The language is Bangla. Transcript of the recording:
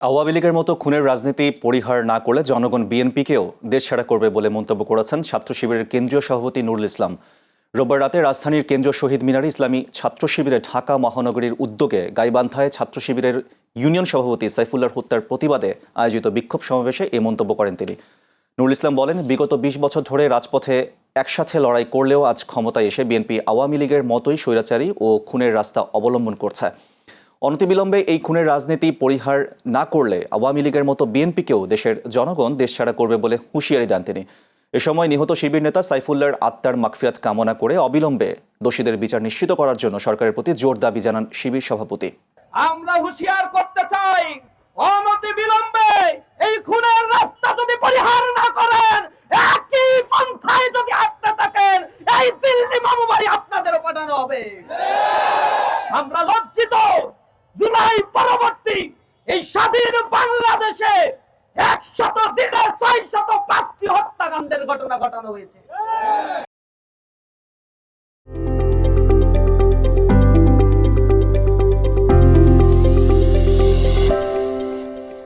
আওয়ামী লীগের মতো খুনের রাজনীতি পরিহার না করলে জনগণ বিএনপিকেও দেশছাড়া করবে বলে মন্তব্য করেছেন ছাত্র শিবিরের কেন্দ্রীয় সভাপতি নুরুল ইসলাম। রোববার রাতে রাজধানীর কেন্দ্রীয় শহীদ মিনারে ইসলামী ছাত্র শিবিরে ঢাকা মহানগরীর উদ্যোগে গাইবান্ধায় ছাত্র শিবিরের ইউনিয়ন সভাপতি সাইফুল্লাহর হত্যার প্রতিবাদে আয়োজিত বিক্ষোভ সমাবেশে এ মন্তব্য করেন তিনি। নুরুল ইসলাম বলেন, বিগত ২০ বছর ধরে রাজপথে একসাথে লড়াই করলেও আজ ক্ষমতায় এসে বিএনপি আওয়ামী লীগের মতোই স্বৈরাচারী ও খুনের রাস্তা অবলম্বন করছে। অনতিবিলম্বে এই খুনের রাজনীতি পরিহার না করলে আওয়ামী লীগের মতো বিএনপিকেও দেশের জনগণ দেশছাড়া করবে বলে হুঁশিয়ারি দেন তিনি। এ সময় নিহত শিবির নেতা সাইফুল্লাহর আত্মার মাগফিরাত কামনা করে অবিলম্বে দোষীদের বিচার নিশ্চিত করার জন্য সরকারের প্রতি জোর দাবি জানান শিবির সভাপতি। আমরা হুঁশিয়ার করতে চাই, অনতিবিলম্বে এই খুনের রাস্তা যদি পরিহার না করেন, একই পন্থায় যদি হাঁটতে থাকেন, এই দিল্লি মামুবাড়ি আপনাদেরও পাঠানো হবে। আমরা লজ্জিত, জুলাই পরবর্তী এই স্বাধীন বাংলাদেশে ১০০ দিনে ৬৫টি হত্যাকাণ্ডের ঘটনা ঘটানো হয়েছে।